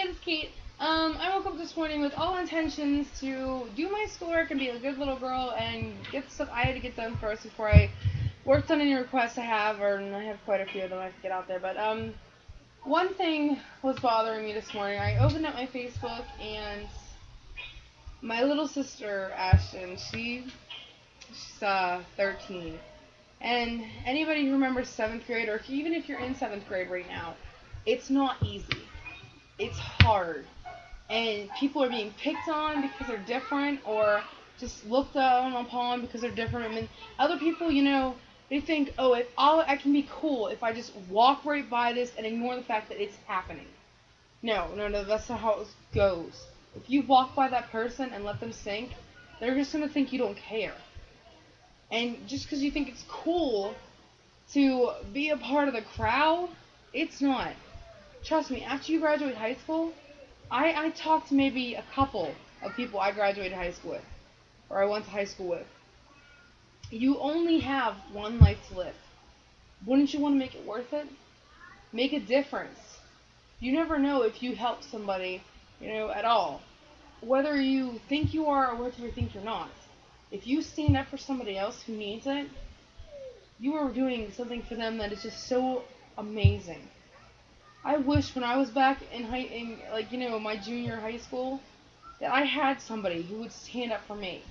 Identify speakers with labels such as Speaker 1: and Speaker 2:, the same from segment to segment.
Speaker 1: guys, it's Kate. I woke up this morning with all intentions to do my schoolwork and be a good little girl and get stuff I had to get done first before I worked on any requests I have, and I have quite a few of them I have to get out there. But one thing was bothering me this morning. I opened up my Facebook and my little sister Ashton, she's 13. And anybody who remembers 7th grade, or even if you're in 7th grade right now, it's not easy. It's hard. And people are being picked on because they're different, or just looked down upon because they're different. I mean, other people, they think, oh, if I can be cool if I just walk right by this and ignore the fact that it's happening. No, that's not how it goes. If you walk by that person and let them sink, they're just going to think you don't care. And just because you think it's cool to be a part of the crowd, it's not. Trust me, after you graduate high school, I talked to maybe a couple of people I graduated high school with, or I went to high school with. You only have one life to live. Wouldn't you want to make it worth it? Make a difference. You never know if you help somebody, at all. Whether you think you are or whether you think you're not. If you stand up for somebody else who needs it, you are doing something for them that is just so amazing. I wish when I was back in my junior high school, that I had somebody who would stand up for me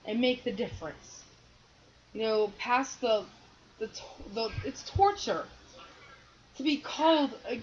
Speaker 1: and make the difference. Past it's torture to be called a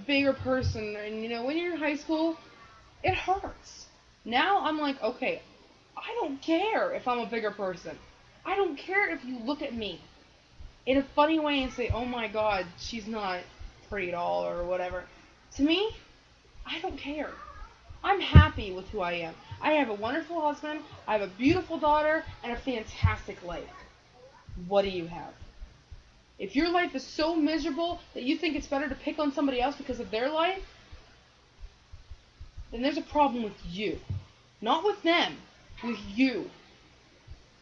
Speaker 1: bigger person, and when you're in high school, it hurts. Now I'm like, okay, I don't care if I'm a bigger person. I don't care if you look at me in a funny way and say, oh my God, she's not pretty at all or whatever. To me, I don't care. I'm happy with who I am. I have a wonderful husband, I have a beautiful daughter, and a fantastic life. What do you have? If your life is so miserable that you think it's better to pick on somebody else because of their life, then there's a problem with you. Not with them, with you.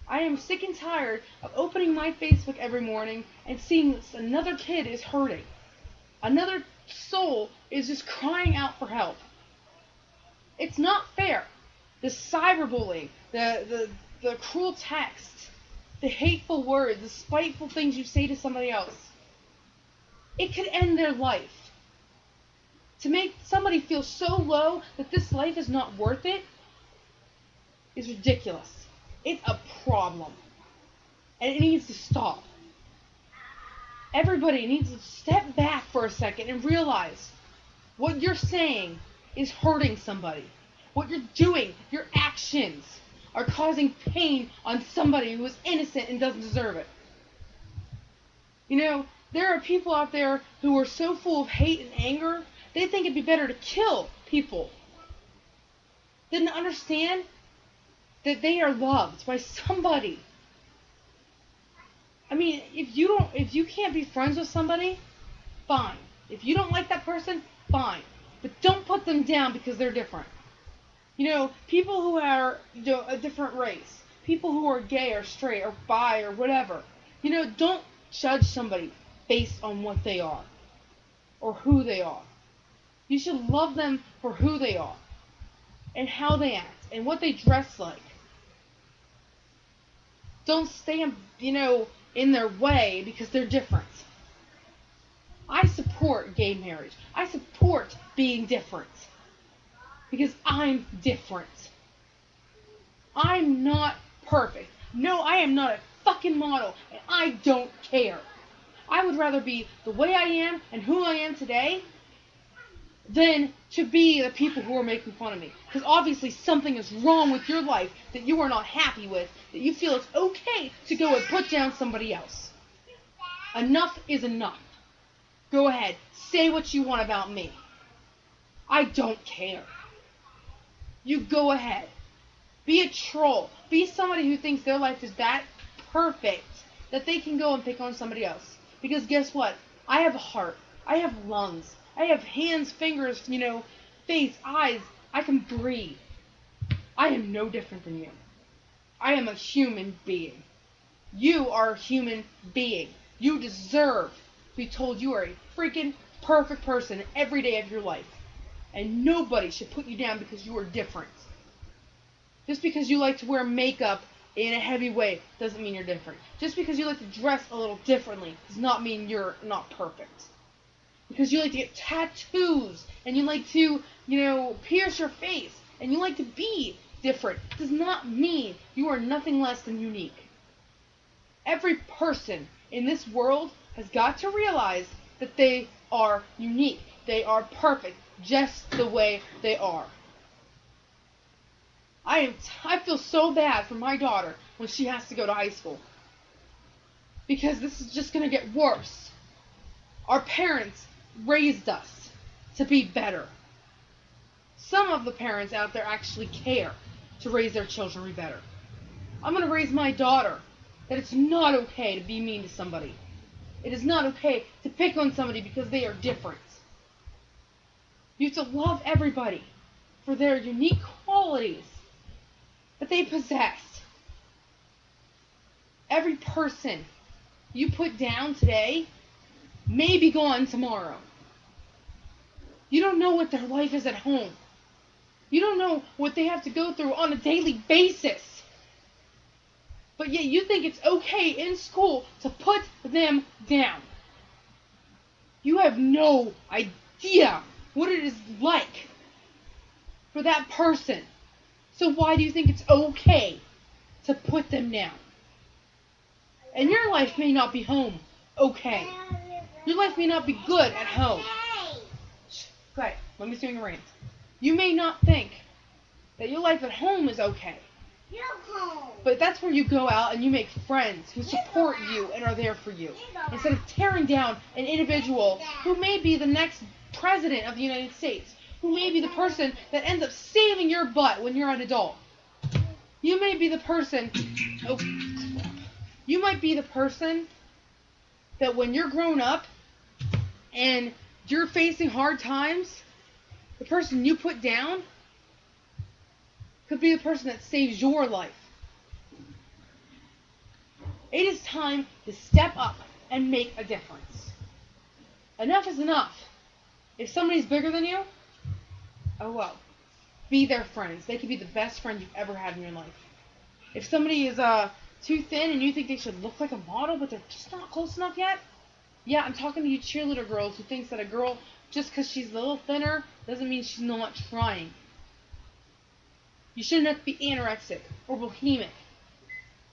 Speaker 1: I am sick and tired of opening my Facebook every morning and seeing another kid is hurting. Another soul is just crying out for help. It's not fair. The cyberbullying, the cruel text, the hateful words, the spiteful things you say to somebody else. It could end their life. To make somebody feel so low that this life is not worth it is ridiculous. It's a problem. And it needs to stop. Everybody needs to step back for a second and realize what you're saying is hurting somebody. What you're doing, your actions, are causing pain on somebody who is innocent and doesn't deserve it. There are people out there who are so full of hate and anger, they think it'd be better to kill people than to understand that they are loved by somebody. I mean, if you can't be friends with somebody, fine. If you don't like that person, fine. But don't put them down because they're different. People who are a different race, people who are gay or straight or bi or whatever, don't judge somebody based on what they are or who they are. You should love them for who they are and how they act and what they dress like. Don't stand, in their way because they're different. I support gay marriage. I support being different. Because I'm different. I'm not perfect. No, I am not a fucking model, and I don't care. I would rather be the way I am and who I am today than to be the people who are making fun of me. Because obviously something is wrong with your life that you are not happy with, that you feel it's okay to go and put down somebody else. Enough is enough. Go ahead, say what you want about me. I don't care. You go ahead. Be a troll. Be somebody who thinks their life is that perfect that they can go and pick on somebody else. Because guess what? I have a heart. I have lungs. I have hands, fingers, face, eyes. I can breathe. I am no different than you. I am a human being. You are a human being. You deserve to be told you are a freaking perfect person every day of your life. And nobody should put you down because you are different. Just because you like to wear makeup in a heavy way doesn't mean you're different. Just because you like to dress a little differently does not mean you're not perfect. Because you like to get tattoos and you like to, pierce your face and you like to be different does not mean you are nothing less than unique. Every person in this world has got to realize that they are unique. They are perfect just the way they are. I feel so bad for my daughter when she has to go to high school. Because this is just going to get worse. Our parents raised us to be better. Some of the parents out there actually care to raise their children to be better. I'm going to raise my daughter that it's not okay to be mean to somebody. It is not okay to pick on somebody because they are different. You have to love everybody for their unique qualities that they possess. Every person you put down today may be gone tomorrow. You don't know what their life is at home. You don't know what they have to go through on a daily basis. But yet you think it's okay in school to put them down. You have no idea what it is like for that person. So why do you think it's okay to put them down? And your life may not be home okay. Your life may not be good at home. Okay, let me swing around. You may not think that your life at home is okay. But that's where you go out and you make friends who support you and are there for you. Instead of tearing down an individual who may be the next president of the United States, who may be the person that ends up saving your butt when you're an adult. You may be the person... Oh, crap. You might be the person that when you're grown up and you're facing hard times, the person you put down could be the person that saves your life. It is time to step up and make a difference. Enough is enough. If somebody's bigger than you, oh well. Be their friends. They could be the best friend you've ever had in your life. If somebody is too thin and you think they should look like a model but they're just not close enough yet, yeah, I'm talking to you cheerleader girls who thinks that a girl, just because she's a little thinner, doesn't mean she's not trying. You shouldn't have to be anorexic or bulimic.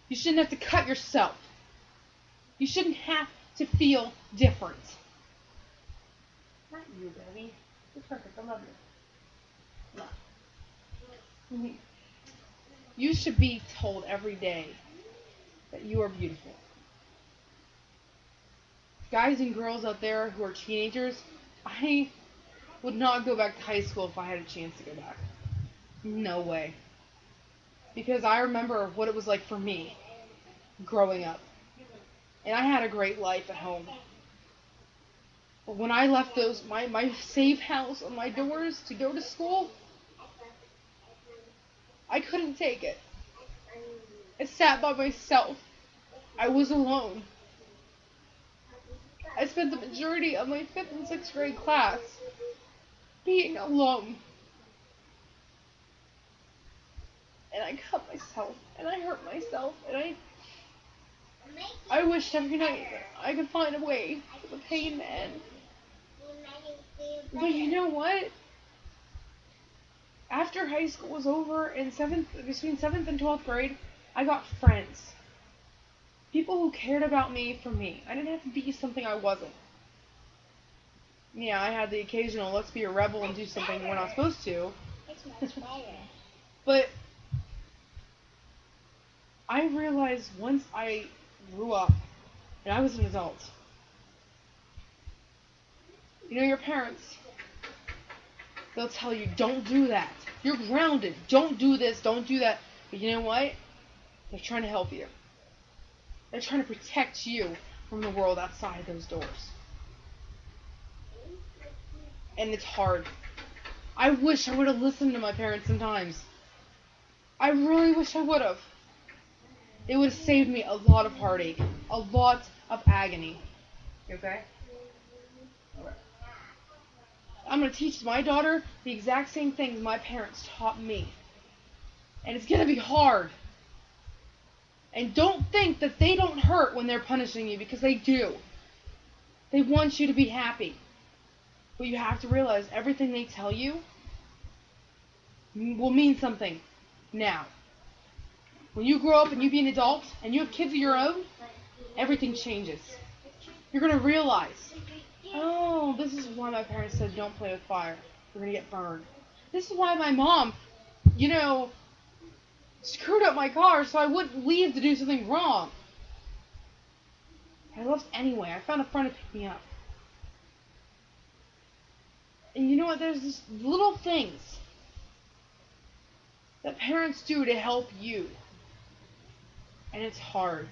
Speaker 1: You shouldn't have to cut yourself. You shouldn't have to feel different. Not you, baby. You're perfect. I love you. No. You should be told every day that you are beautiful. Guys and girls out there who are teenagers, I would not go back to high school if I had a chance to go back. No way. Because I remember what it was like for me growing up. And I had a great life at home. But when I left my safe house and my doors to go to school, I couldn't take it. I sat by myself. I was alone. I spent the majority of my 5th and 6th grade class being alone. And I cut myself, and I hurt myself, and I wished every night that I could find a way for the pain to end. But you know what? After high school was over, in between 7th and 12th grade, I got friends. People who cared about me for me. I didn't have to be something I wasn't. Yeah, I had the occasional, let's be a rebel and do something we're not supposed to. But I realized once I grew up and I was an adult, your parents, they'll tell you, don't do that. You're grounded. Don't do this. Don't do that. But you know what? They're trying to help you. They're trying to protect you from the world outside those doors. And it's hard. I wish I would have listened to my parents sometimes. I really wish I would have. It would have saved me a lot of heartache. A lot of agony. You okay? Alright. I'm going to teach my daughter the exact same things my parents taught me. And it's going to be hard. And don't think that they don't hurt when they're punishing you, because they do. They want you to be happy. But you have to realize everything they tell you will mean something now. When you grow up and you be an adult and you have kids of your own, everything changes. You're going to realize, oh, this is why my parents said don't play with fire. You're going to get burned. This is why my mom, screwed up my car so I wouldn't leave to do something wrong. I left anyway. I found a friend to pick me up. And you know what? There's these little things that parents do to help you. And it's hard.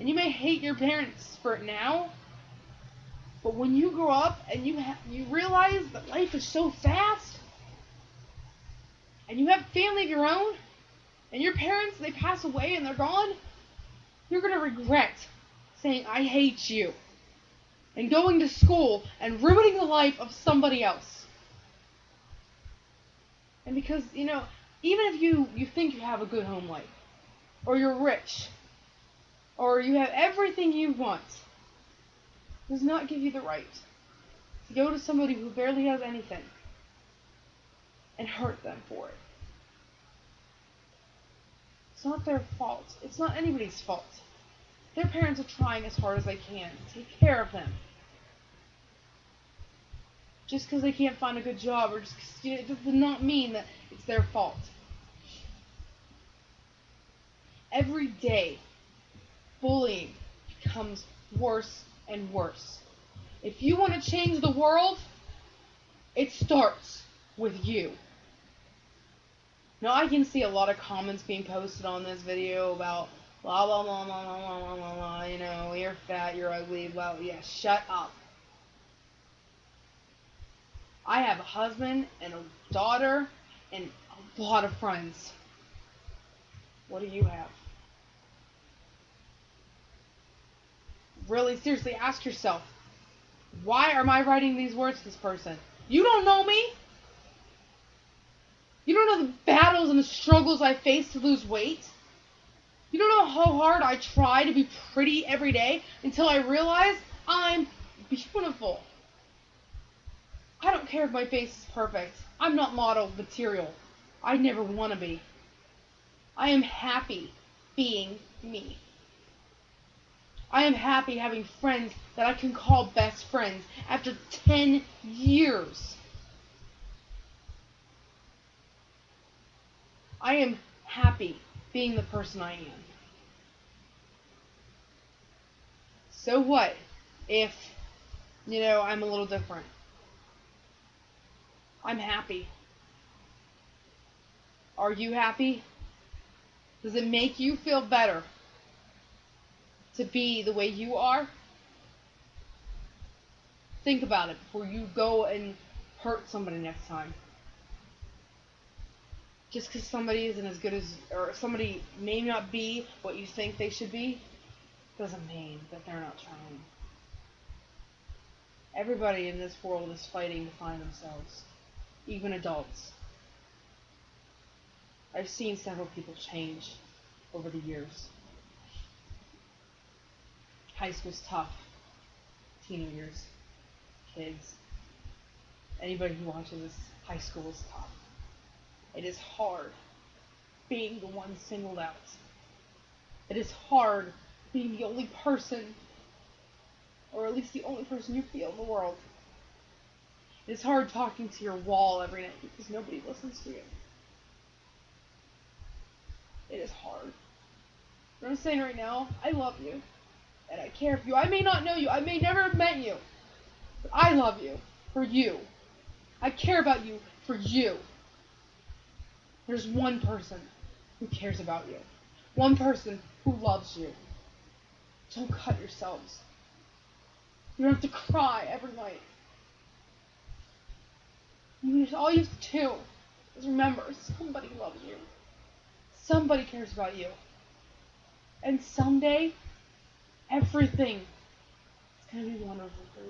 Speaker 1: And you may hate your parents for it now, but when you grow up and you realize that life is so fast, and you have family of your own, and your parents, they pass away and they're gone, you're going to regret saying, I hate you, and going to school and ruining the life of somebody else. And because, even if you think you have a good home life, or you're rich, or you have everything you want, does not give you the right to go to somebody who barely has anything and hurt them for it. It's not their fault. It's not anybody's fault. Their parents are trying as hard as they can to take care of them. Just because they can't find a good job, or just it does not mean that it's their fault. Every day, bullying becomes worse and worse. If you want to change the world, it starts with you. Now, I can see a lot of comments being posted on this video about blah, blah, blah, blah, blah, blah, blah, blah, you're fat, you're ugly, blah, blah. Yeah, shut up. I have a husband and a daughter and a lot of friends. What do you have? Really, seriously, ask yourself, why am I writing these words to this person? You don't know me. You don't know the battles and the struggles I face to lose weight. You don't know how hard I try to be pretty every day until I realize I'm beautiful. I don't care if my face is perfect. I'm not model material. I never want to be. I am happy being me. I am happy having friends that I can call best friends after 10 years. I am happy being the person I am. So what if, I'm a little different? I'm happy. Are you happy? Does it make you feel better to be the way you are? Think about it before you go and hurt somebody next time. Just because somebody isn't as good as, or somebody may not be what you think they should be, doesn't mean that they're not trying. Everybody in this world is fighting to find themselves, even adults. I've seen several people change over the years. High school's tough. Teenagers, kids, anybody who watches this, high school is tough. It is hard being the one singled out. It is hard being the only person, or at least the only person you feel in the world. It is hard talking to your wall every night because nobody listens to you. It is hard. What I'm saying right now, I love you. And I care for you. I may not know you. I may never have met you. But I love you for you. I care about you for you. There's one person who cares about you. One person who loves you. Don't cut yourselves. You don't have to cry every night. All you have to do is remember somebody loves you. Somebody cares about you. And someday, everything is going to be wonderful for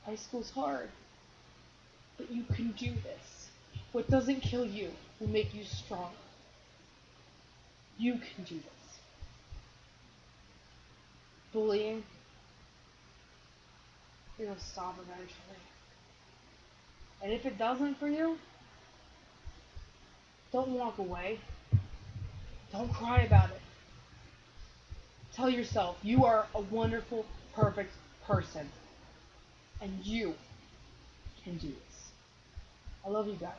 Speaker 1: you. High school's hard. But you can do this. What doesn't kill you will make you stronger. You can do this. Bullying, it'll stop eventually. And if it doesn't for you, don't walk away. Don't cry about it. Tell yourself you are a wonderful, perfect person. And you can do this. I love you guys.